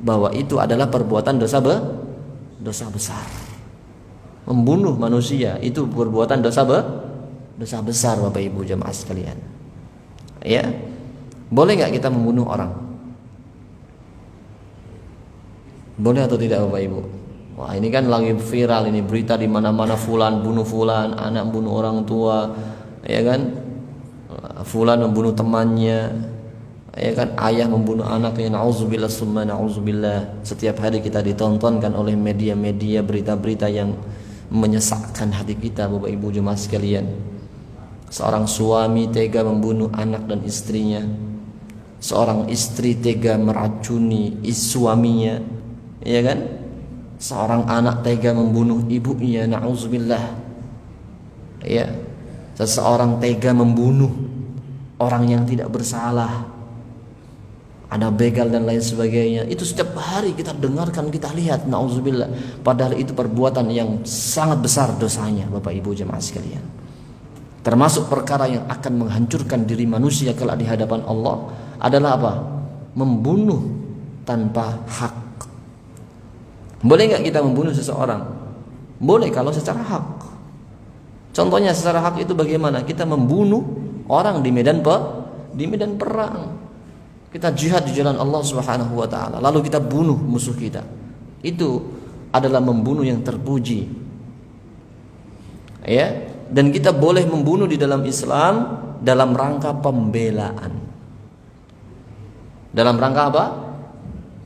Bahwa itu adalah perbuatan dosa besar. Membunuh manusia itu perbuatan dosa besar Bapak Ibu jemaah sekalian. Ya. Boleh enggak kita membunuh orang? Boleh atau tidak Bapak Ibu? Wah, ini kan lagi viral ini berita di mana-mana, fulan bunuh fulan, anak bunuh orang tua, ya kan? Fulan membunuh temannya, ya kan? Ayah membunuh anaknya, nauzubillah summa nauzubillah. Setiap hari kita ditontonkan oleh media-media berita-berita yang menyesakkan hati kita Bapak Ibu jemaah sekalian. Seorang suami tega membunuh anak dan istrinya. Seorang istri tega meracuni suaminya, ya kan? Seorang anak tega membunuh ibunya, na'udzubillah. Ya, seseorang tega membunuh orang yang tidak bersalah, ada begal dan lain sebagainya. Itu setiap hari kita dengarkan, kita lihat, na'udzubillah. Padahal itu perbuatan yang sangat besar dosanya, Bapak Ibu jemaah sekalian. Termasuk perkara yang akan menghancurkan diri manusia kelak di hadapan Allah adalah apa? Membunuh tanpa hak. Boleh nggak kita membunuh seseorang? Boleh kalau secara hak. Contohnya secara hak itu bagaimana? Kita membunuh orang di medan perang. Kita jihad di jalan Allah Subhanahu wa taala, lalu kita bunuh musuh kita. Itu adalah membunuh yang terpuji. Ya, dan kita boleh membunuh di dalam Islam dalam rangka pembelaan. Dalam rangka apa?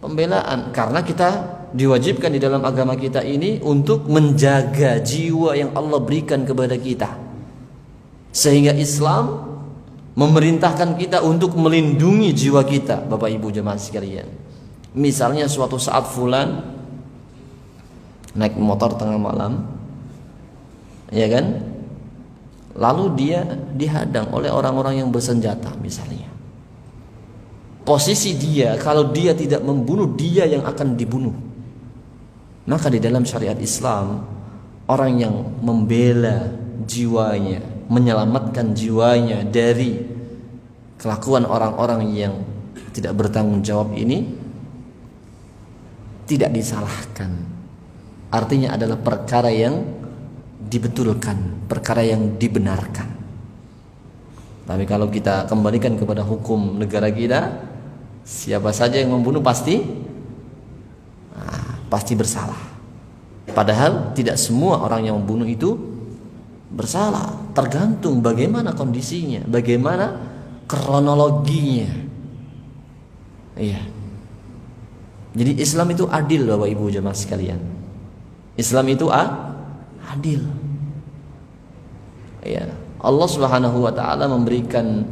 Pembelaan. Karena kita diwajibkan di dalam agama kita ini untuk menjaga jiwa yang Allah berikan kepada kita. Sehingga Islam memerintahkan kita untuk melindungi jiwa kita, Bapak Ibu jemaah sekalian. Misalnya suatu saat fulan naik motor tengah malam, ya kan? Lalu dia dihadang oleh orang-orang yang bersenjata misalnya. Posisi dia, kalau dia tidak membunuh, dia yang akan dibunuh. Maka di dalam syariat Islam, orang yang membela jiwanya, menyelamatkan jiwanya dari kelakuan orang-orang yang tidak bertanggung jawab ini tidak disalahkan. Artinya adalah perkara yang dibetulkan, perkara yang dibenarkan. Tapi kalau kita kembalikan kepada hukum negara kita, siapa saja yang membunuh pasti bersalah. Padahal tidak semua orang yang membunuh itu bersalah, tergantung bagaimana kondisinya, bagaimana kronologinya. Iya. Jadi Islam itu adil, Bapak Ibu jemaah sekalian. Islam itu adil. Iya. Allah Subhanahu wa taala memberikan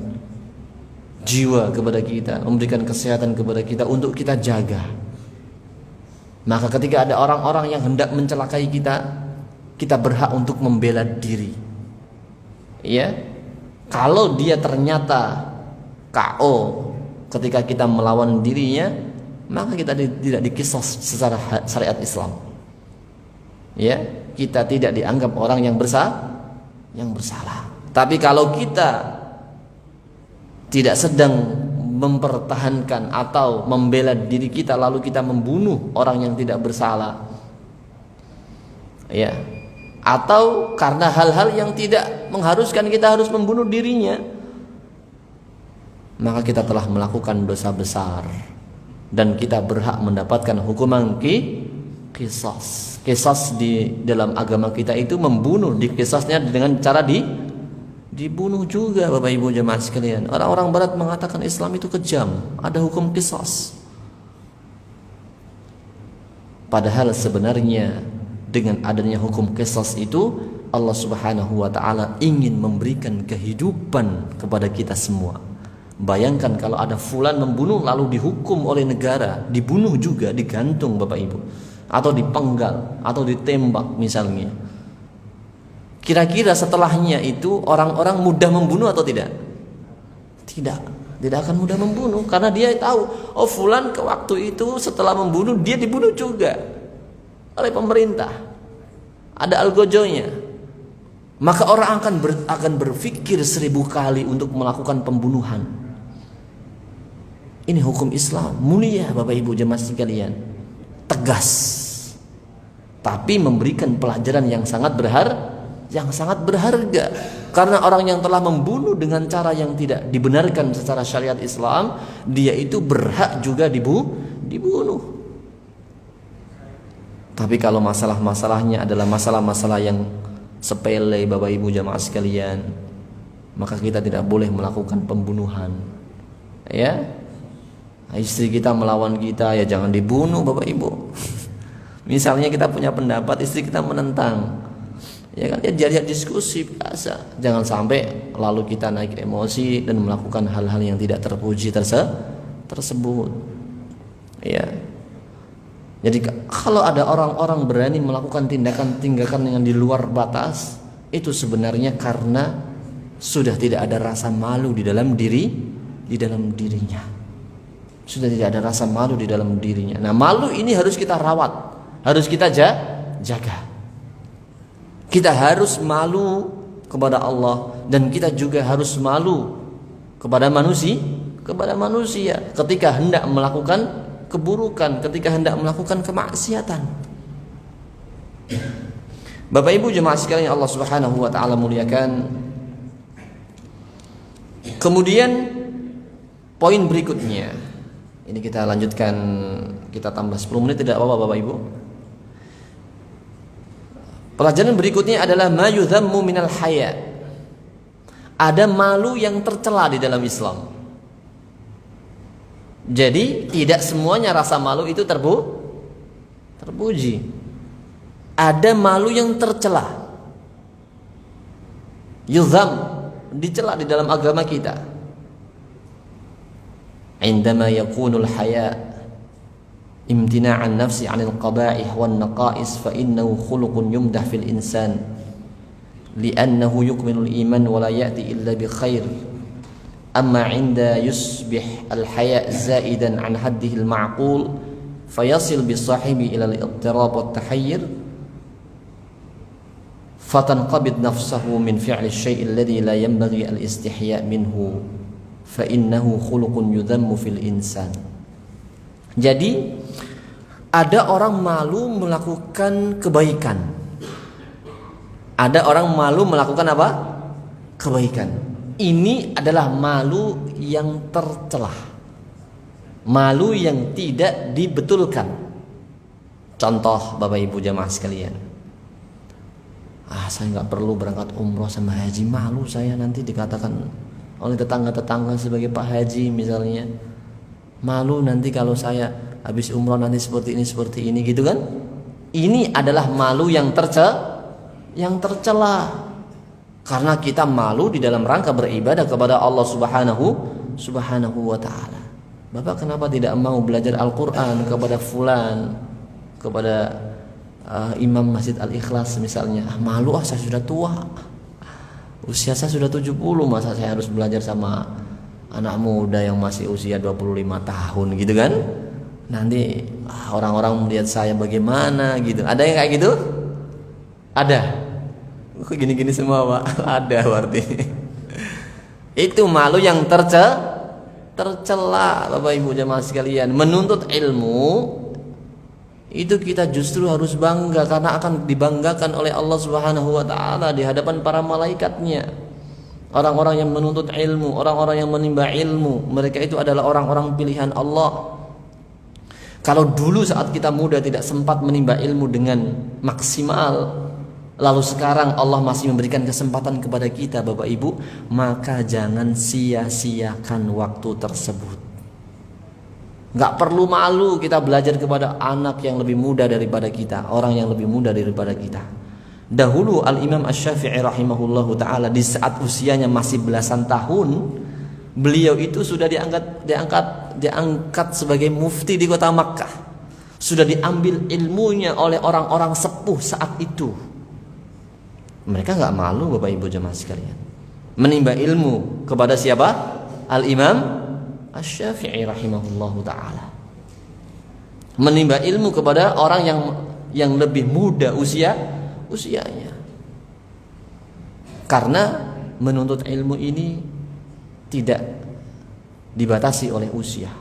jiwa kepada kita, memberikan kesehatan kepada kita untuk kita jaga. Maka ketika ada orang-orang yang hendak mencelakai kita, kita berhak untuk membela diri. Ya, kalau dia ternyata KO ketika kita melawan dirinya, maka kita tidak dikisos secara syariat Islam. Ya, kita tidak dianggap orang yang bersalah. Tapi kalau kita tidak sedang mempertahankan atau membela diri kita, lalu kita membunuh orang yang tidak bersalah, ya, atau karena hal-hal yang tidak mengharuskan kita harus membunuh dirinya, maka kita telah melakukan dosa besar dan kita berhak mendapatkan hukuman qisas. Qisas di dalam agama kita itu membunuh, dikisasnya dengan cara dibunuh juga, Bapak Ibu jemaah sekalian. Orang-orang barat mengatakan Islam itu kejam, ada hukum qisas. Padahal sebenarnya dengan adanya hukum qisas itu Allah Subhanahu wa taala ingin memberikan kehidupan kepada kita semua. Bayangkan kalau ada fulan membunuh lalu dihukum oleh negara, dibunuh juga, digantung Bapak Ibu, atau dipenggal atau ditembak misalnya. Kira-kira setelahnya itu orang-orang mudah membunuh atau tidak? Tidak akan mudah membunuh, karena dia tahu, oh fulan ke waktu itu setelah membunuh dia dibunuh juga oleh pemerintah. Ada algojonya. Maka orang akan berpikir 1000 kali untuk melakukan pembunuhan. Ini hukum Islam mulia, Bapak Ibu jemaah sekalian. Tegas. Tapi memberikan pelajaran yang sangat berharga, karena orang yang telah membunuh dengan cara yang tidak dibenarkan secara syariat Islam, dia itu berhak juga dibunuh. Tapi kalau masalah-masalahnya adalah masalah-masalah yang sepele, Bapak Ibu jamaah sekalian, maka kita tidak boleh melakukan pembunuhan. Ya, istri kita melawan kita, ya jangan dibunuh, Bapak Ibu. Misalnya kita punya pendapat, istri kita menentang, ya kan, ya diajak diskusi biasa. Jangan sampai lalu kita naik emosi dan melakukan hal-hal yang tidak terpuji tersebut. Ya. Jadi kalau ada orang-orang berani melakukan tindakan-tindakan yang di luar batas, itu sebenarnya karena sudah tidak ada rasa malu di dalam dirinya. Sudah tidak ada rasa malu di dalam dirinya. Nah, malu ini harus kita rawat, harus kita jaga. Kita harus malu kepada Allah, dan kita juga harus malu kepada manusia ketika hendak melakukan keburukan, ketika hendak melakukan kemaksiatan. Bapak Ibu jemaah sekalian Allah Subhanahu wa taala muliakan. Kemudian poin berikutnya. Ini kita lanjutkan, kita tambah 10 menit tidak apa-apa Bapak Ibu. Pelajaran berikutnya adalah ma yudhammu minal haya. Ada malu yang tercela di dalam Islam. Jadi tidak semuanya rasa malu itu terpuji. Ada malu yang tercela. Yudham, dicela di dalam agama kita. Indama yakunul haya imtina'an nafsi 'anil qaba'ih wan naqa'is fa innahu khuluqun yumdah fil insan li'annahu yukmilul iman wa la ya'ti illa bi khair. أما عند يصبح الحياء زائدا عن حده المعقول فيصل بالصاحب إلى الاضطراب والتحير فتنقبض نفسه من فعل الشيء الذي لا ينبغي الاستحياء منه فإنه خلق يذم في الإنسان. Jadi ada orang malu melakukan kebaikan. Ada orang malu melakukan apa? Kebaikan. Ini adalah malu yang tercelah, malu yang tidak dibetulkan. Contoh Bapak Ibu jamaah sekalian, saya nggak perlu berangkat umroh sama haji, malu saya nanti dikatakan oleh tetangga-tetangga sebagai Pak Haji misalnya. Malu nanti kalau saya habis umroh nanti seperti ini gitu kan. Ini adalah malu yang tercela. Karena kita malu di dalam rangka beribadah kepada Allah Subhanahu wa taala. Bapak kenapa tidak mau belajar Al-Qur'an kepada fulan, kepada imam Masjid Al-Ikhlas misalnya? Malu saya sudah tua. Usia saya sudah 70, masa saya harus belajar sama anak muda yang masih usia 25 tahun gitu kan? Nanti orang-orang melihat saya bagaimana gitu. Ada yang kayak gitu? Ada. Gini-gini semua Pak. Ada berarti. Itu malu yang tercela Bapak Ibu jemaah sekalian. Menuntut ilmu itu kita justru harus bangga, karena akan dibanggakan oleh Allah Subhanahu wa taala di hadapan para malaikatnya. Orang-orang yang menuntut ilmu, orang-orang yang menimba ilmu, mereka itu adalah orang-orang pilihan Allah. Kalau dulu saat kita muda tidak sempat menimba ilmu dengan maksimal, lalu sekarang Allah masih memberikan kesempatan kepada kita Bapak Ibu, maka jangan sia-siakan waktu tersebut. Gak perlu malu kita belajar kepada anak yang lebih muda daripada kita, orang yang lebih muda daripada kita. Dahulu Al-Imam Asy-Syafi'i rahimahullahu ta'ala di saat usianya masih belasan tahun, beliau itu sudah diangkat sebagai mufti di kota Makkah. Sudah diambil ilmunya oleh orang-orang sepuh saat itu. Mereka gak malu Bapak Ibu jemaah sekalian menimba ilmu kepada siapa? Al-Imam Asy-Syafi'i rahimahullahu ta'ala. Menimba ilmu kepada orang yang lebih muda usianya. Karena menuntut ilmu ini tidak dibatasi oleh usia.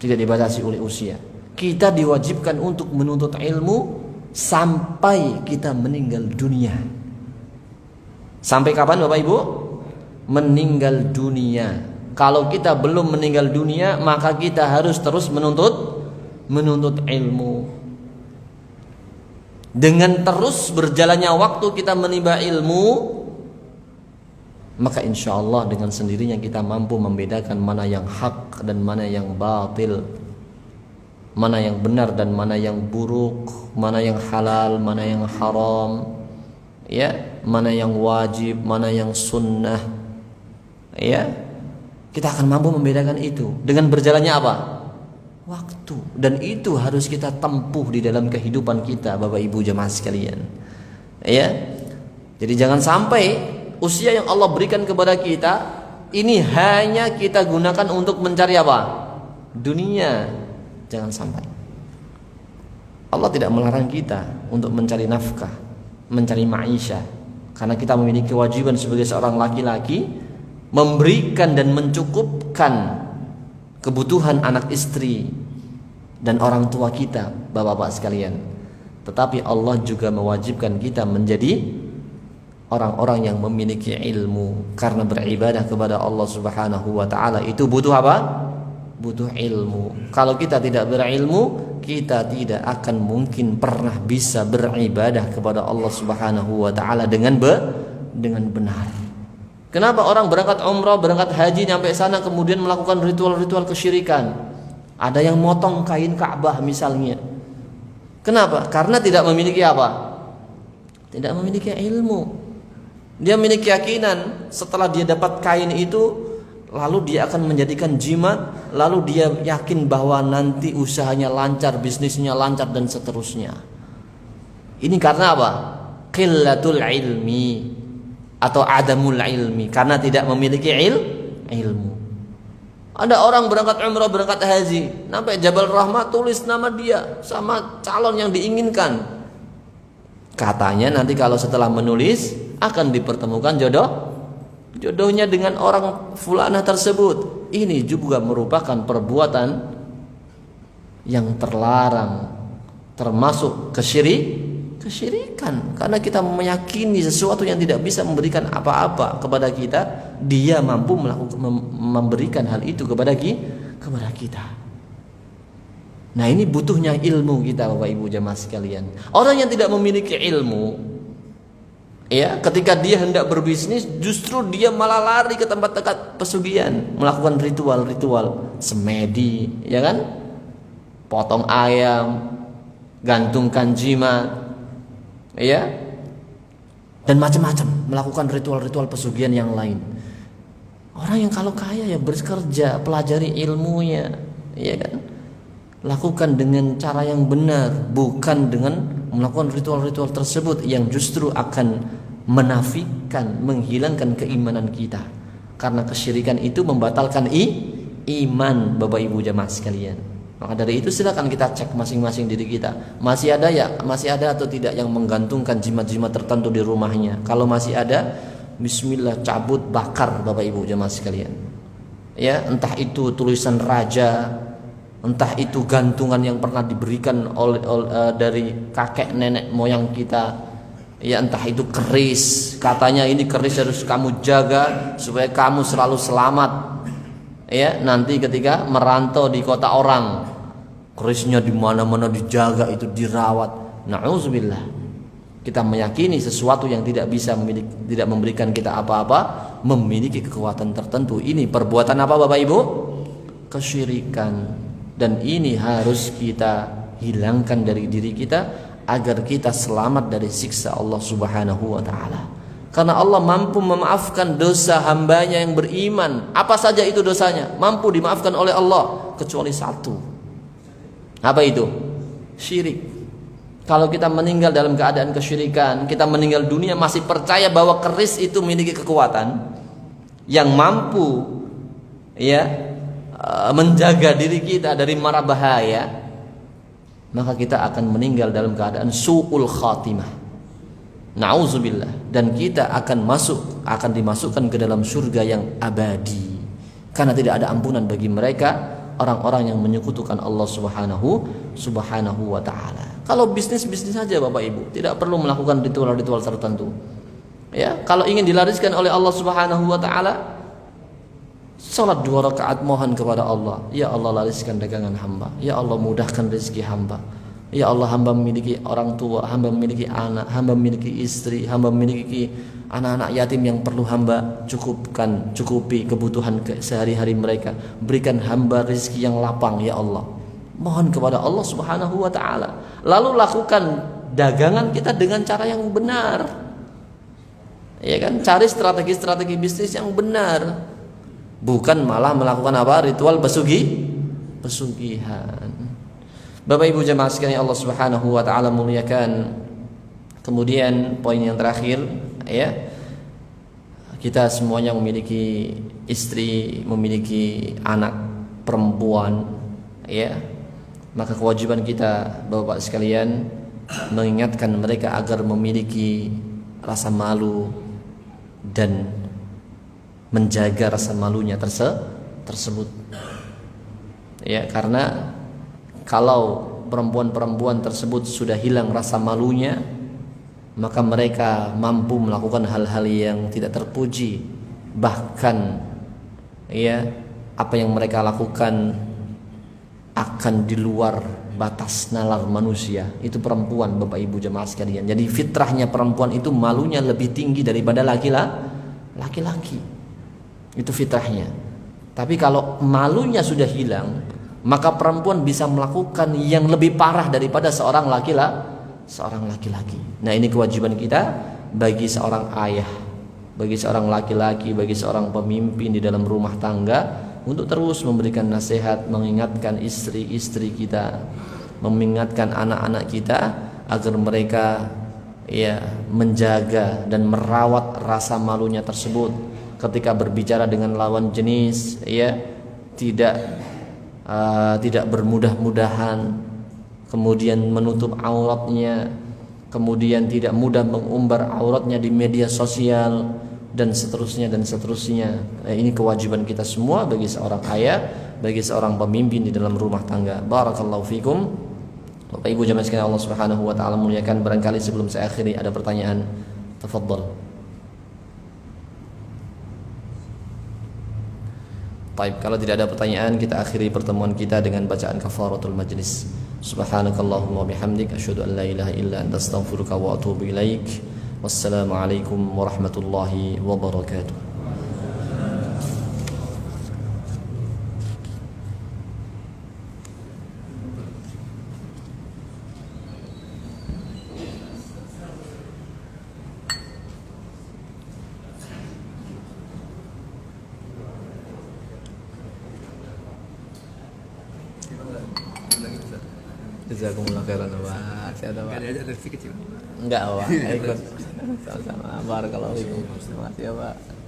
Tidak dibatasi oleh usia. Kita diwajibkan untuk menuntut ilmu sampai kita meninggal dunia. Sampai kapan Bapak Ibu? Meninggal dunia. Kalau kita belum meninggal dunia, maka kita harus terus menuntut ilmu. Dengan terus berjalannya waktu kita menimba ilmu, maka insya Allah dengan sendirinya kita mampu membedakan mana yang hak dan mana yang batil, mana yang benar dan mana yang buruk, mana yang halal, mana yang haram, ya, mana yang wajib, mana yang sunnah, ya. Kita akan mampu membedakan itu dengan berjalannya apa? Waktu. Dan itu harus kita tempuh di dalam kehidupan kita, Bapak Ibu jemaah sekalian. Ya. Jadi jangan sampai usia yang Allah berikan kepada kita ini hanya kita gunakan untuk mencari apa? Dunia. Jangan sampai. Allah tidak melarang kita untuk mencari nafkah, mencari maisha, karena kita memiliki kewajiban sebagai seorang laki-laki memberikan dan mencukupkan kebutuhan anak istri dan orang tua kita, bapak-bapak sekalian. Tetapi Allah juga mewajibkan kita menjadi orang-orang yang memiliki ilmu, karena beribadah kepada Allah Subhanahu wa taala itu butuh apa? Butuh ilmu. Kalau kita tidak berilmu, kita tidak akan mungkin pernah bisa beribadah kepada Allah Subhanahu wa taala dengan benar. Kenapa orang berangkat umrah, berangkat haji sampai sana kemudian melakukan ritual-ritual kesyirikan? Ada yang motong kain Ka'bah misalnya. Kenapa? Karena tidak memiliki apa? Tidak memiliki ilmu. Dia memiliki keyakinan setelah dia dapat kain itu, lalu dia akan menjadikan jimat, lalu dia yakin bahwa nanti usahanya lancar, bisnisnya lancar dan seterusnya. Ini karena apa? Qillatul ilmi atau adamul ilmi, karena tidak memiliki ilmu. Ada orang berangkat umrah, berangkat haji, sampai Jabal Rahmah tulis nama dia sama calon yang diinginkan. Katanya nanti kalau setelah menulis akan dipertemukan jodohnya dengan orang fulanah tersebut. Ini juga merupakan perbuatan yang terlarang, termasuk kesyirikan, karena kita meyakini sesuatu yang tidak bisa memberikan apa-apa kepada kita, dia mampu memberikan hal itu kepada kita. Nah, ini butuhnya ilmu kita, Bapak Ibu jemaah sekalian. Orang yang tidak memiliki ilmu, ya, ketika dia hendak berbisnis, justru dia malah lari ke tempat dekat pesugihan, melakukan ritual-ritual semedi, ya kan? Potong ayam, gantungkan jimat, ya, dan macam-macam, melakukan ritual-ritual pesugihan yang lain. Orang yang kalau kaya ya bekerja, pelajari ilmunya, ya kan? Lakukan dengan cara yang benar, bukan dengan melakukan ritual-ritual tersebut yang justru akan menafikan, menghilangkan keimanan kita. Karena kesyirikan itu membatalkan iman, Bapak Ibu jemaah sekalian. Maka dari itu silakan kita cek masing-masing diri kita. Masih ada atau tidak yang menggantungkan jimat-jimat tertentu di rumahnya? Kalau masih ada, bismillah, cabut, bakar, Bapak Ibu jemaah sekalian. Ya, entah itu tulisan raja, entah itu gantungan yang pernah diberikan dari kakek nenek moyang kita, ya, entah itu keris, katanya ini keris harus kamu jaga supaya kamu selalu selamat, ya, nanti ketika merantau di kota orang, kerisnya di mana-mana dijaga, itu dirawat. Na'udzubillah. Kita meyakini sesuatu yang tidak memberikan kita apa-apa memiliki kekuatan tertentu. Ini perbuatan apa, Bapak Ibu? Kesyirikan. Dan ini harus kita hilangkan dari diri kita agar kita selamat dari siksa Allah Subhanahu wa taala. Karena Allah mampu memaafkan dosa hambanya yang beriman. Apa saja itu dosanya, mampu dimaafkan oleh Allah kecuali satu. Apa itu? Syirik. Kalau kita meninggal dalam keadaan kesyirikan, kita meninggal dunia masih percaya bahwa keris itu memiliki kekuatan yang mampu, ya, menjaga diri kita dari mara bahaya, maka kita akan meninggal dalam keadaan su'ul khatimah. Na'udzubillah. Dan kita akan dimasukkan ke dalam surga yang abadi, karena tidak ada ampunan bagi mereka, orang-orang yang menyekutukan Allah Subhanahu wa ta'ala. Kalau bisnis saja, Bapak Ibu, tidak perlu melakukan ritual-ritual tertentu. Ya, kalau ingin dilariskan oleh Allah Subhanahu wa ta'ala, salat 2 rakaat mohon kepada Allah, ya Allah lariskan dagangan hamba, ya Allah mudahkan rezeki hamba, ya Allah hamba memiliki orang tua, hamba memiliki anak, hamba memiliki istri, hamba memiliki anak-anak yatim yang perlu hamba cukupi kebutuhan sehari-hari mereka, berikan hamba rezeki yang lapang ya Allah. Mohon kepada Allah Subhanahu wa ta'ala. Lalu lakukan dagangan kita dengan cara yang benar, ya kan? Cari strategi bisnis yang benar, bukan malah melakukan apa? Ritual pesugihan. Bapak Ibu jemaah sekalian Allah Subhanahu wa taala muliakan. Kemudian poin yang terakhir, ya. Kita semuanya memiliki istri, memiliki anak perempuan, ya. Maka kewajiban kita Bapak sekalian mengingatkan mereka agar memiliki rasa malu dan menjaga rasa malunya tersebut. Ya, karena kalau perempuan-perempuan tersebut sudah hilang rasa malunya, maka mereka mampu melakukan hal-hal yang tidak terpuji. Bahkan ya, apa yang mereka lakukan akan di luar batas nalar manusia. Itu perempuan Bapak Ibu jemaah sekalian. Jadi fitrahnya perempuan itu malunya lebih tinggi daripada laki-laki. Itu fitrahnya. Tapi kalau malunya sudah hilang, maka perempuan bisa melakukan yang lebih parah daripada seorang laki-laki. Nah, ini kewajiban kita bagi seorang ayah, bagi seorang laki-laki, bagi seorang pemimpin di dalam rumah tangga untuk terus memberikan nasihat, mengingatkan istri-istri kita, mengingatkan anak-anak kita agar mereka ya menjaga dan merawat rasa malunya tersebut ketika berbicara dengan lawan jenis, ya, tidak bermudah-mudahan, kemudian menutup auratnya, kemudian tidak mudah mengumbar auratnya di media sosial, dan seterusnya. Ini kewajiban kita semua bagi seorang ayah, bagi seorang pemimpin di dalam rumah tangga. Barakallahu fikum. Bapak Ibu jemaah sekalian Allah Subhanahu wa taala muliakan. Barangkali sebelum saya akhiri ada pertanyaan. Tafadhal. Baik, kalau tidak ada pertanyaan, kita akhiri pertemuan kita dengan bacaan kafaratul majlis. Subhanakallahumma bihamdik asyhadu an la ilaha illa anta astaghfiruka wa atubu ilaik. Wassalamualaikum warahmatullahi wabarakatuh. Jazakumullah khairan, Pak. Ada Pak. Ada rezeki kecil. Enggak, Pak. Ikut. Sama-sama. Barakallahu fikum. Terima kasih ya, Pak.